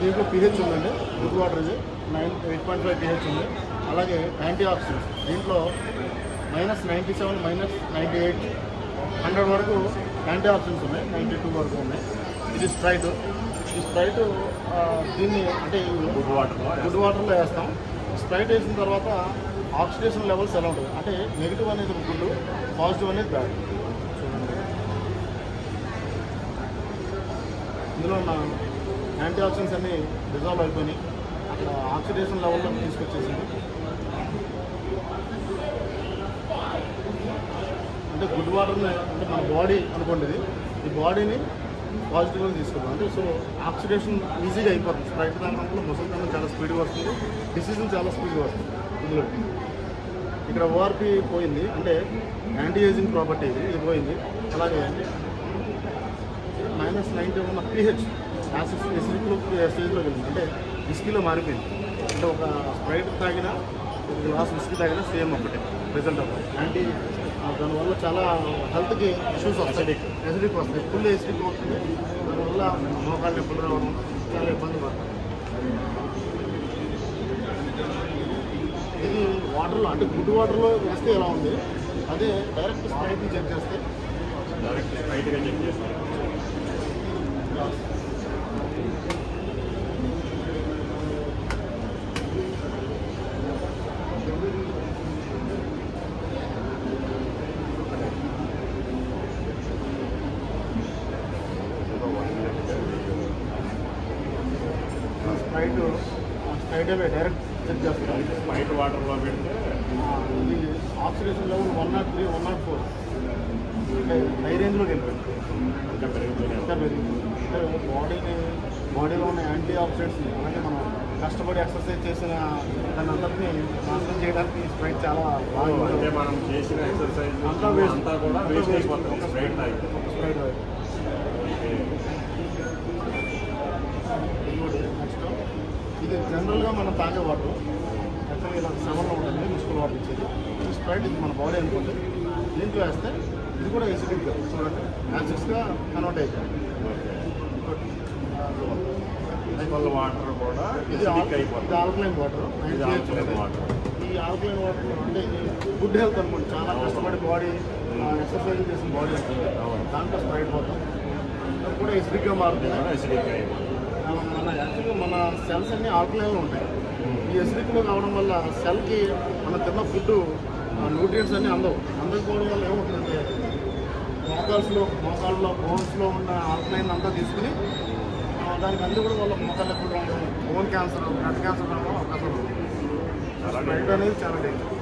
దీంట్లో pH ఉందండి. Good water ఇది 8.5 pH ఉంది. అలాగే యాంటీ ఆక్సిడెంట్స్ దీంట్లో -97, -98, 100 వరకు యాంటీ ఆక్సిడెంట్స్ ఉన్నాయి. 92 వరకు ఉన్నాయి. ఇది స్ప్రైట్. ఈ స్ప్రైట్ దీన్ని అంటే గుడ్ వాటర్లో వేస్తాం. స్ప్రైట్ వేసిన తర్వాత ఆక్సిడేషన్ లెవెల్స్ ఎలా ఉంటుంది అంటే నెగిటివ్ అనేది గుడ్, పాజిటివ్ అనేది బ్యాడ్. ఇందులో ఉన్న యాంటీ ఆక్సిడెంట్స్ అన్నీ డిజాల్వ్ అయిపోయినాయి. అక్కడ ఆక్సిడేషన్ లెవెల్లో తీసుకొచ్చేసింది. అంటే గుడ్ వాటర్ని అంటే మన బాడీ అనుకోండి, ఈ బాడీని పాజిటివ్గా తీసుకుంటాం. అంటే సో ఆక్సిడేషన్ ఈజీగా అయిపోతుంది. స్ప్రైట్ తాగడంలో ముసలితనం చాలా స్పీడ్గా వస్తుంది, డిసీజన్ చాలా స్పీడ్గా వస్తుంది. ఇందులో ఇక్కడ ఓఆర్పి పోయింది, అంటే యాంటీ ఏజింగ్ ప్రాపర్టీ ఇది పోయింది. అలాగే -90 ఉన్న pH ఎసిడిక్లో స్టేజ్లోకి వెళ్ళింది, అంటే విస్కీలో మారిపోయింది. అంటే ఒక స్ప్రైట్ తాగినా ఒక గ్లాస్ విస్కీ తాగినా సేమ్ ఒకటే రిజల్ట్ అవుతుంది. యాంటీ దానివల్ల చాలా హెల్త్కి ఇష్యూస్ వస్తాయి. ఎసిడిక్ వస్తాయి, ఫుల్ ఎసిడిక్ వస్తుంది. దానివల్ల మోకాళ్ళు నొప్పులు రావడం చాలా ఇబ్బంది పడుతుంది. ఇది వాటర్లో అంటే గుడ్ వాటర్లో వేస్తే ఎలా ఉంది, అదే డైరెక్ట్ స్ప్రైట్ని చెక్ చేస్తే డైరెక్ట్ స్ప్రైట్గా చెక్ చేస్తాం. స్ప్రైట్ డైరెక్ట్ చెక్ చేస్తాం. స్ప్రైట్ వాటర్లో పెడితే ఇది ఆక్సిడేషన్ లెవెల్ 103, 104 అంటే హై రేంజ్లోకి వెళ్ళిపోయింది. ఇంకా పెరుగుతుంది. అంటే బాడీలో ఉన్న యాంటీ ఆక్సిడెంట్స్ని అలాగే మనం కష్టపడి ఎక్సర్సైజ్ చేసిన దాని అంతటిని నాశనం చేయడానికి స్ప్రైట్ చాలా బాగా. అంటే మనం చేసిన ఎక్సర్సైజ్ అంతా కూడా వేస్ట్ అయిపోతుంది స్ప్రైట్ తాగి. స్ప్రైట్ నెక్స్ట్ ఇది జనరల్గా మనం తాగే వాటర్ యాక్చువల్గా ఇలా 7లో ఉంటుంది మున్సిపల్ వాటర్ ఇచ్చేది. ఈ స్ప్రైట్ ఇది మన బాడీ అనుకుంటే దీంట్లో వేస్తే ఇది కూడా ఎసిడిక్గా చూడండి యాసిడ్స్గా కన్వర్ట్ అయిపోయింది. వాటర్ కూడా ఇది ఆల్కలైన్ వాటర్. ఈ ఆల్కలైన్ వాటర్ అంటే గుడ్ హెల్త్ అనుకోండి, చాలా కష్టపడి బాడీ ఎక్సర్సైజ్ చేసిన బాడీ ఉంటుంది, దాంట్లో స్ప్రైట్ వాటర్ కూడా ఎసిడిక్గా మారుతుంది. మన యాక్చువల్గా మన సెల్స్ అన్నీ ఆల్కలైన్లో ఉంటాయి. ఈ ఎసిడిక్లో కావడం వల్ల సెల్కి మనం తిన్న ఫుడ్ న్యూట్రియంట్స్ అన్నీ అందకపోవడం వల్ల ఏమవుతుందంటే మోకాళ్ళలో బోన్స్లో ఉన్న ఆల్కలైన్ అంతా తీసుకుని దానికి అందు కూడా వాళ్ళ మోకాళ్ళు ఎప్పుడు రావడం, బోన్ క్యాన్సర్, బ్లడ్ క్యాన్సర్ రావడం అవకాశం ఉంది. స్ప్రైట్ అనేది చాలా డేంజర్.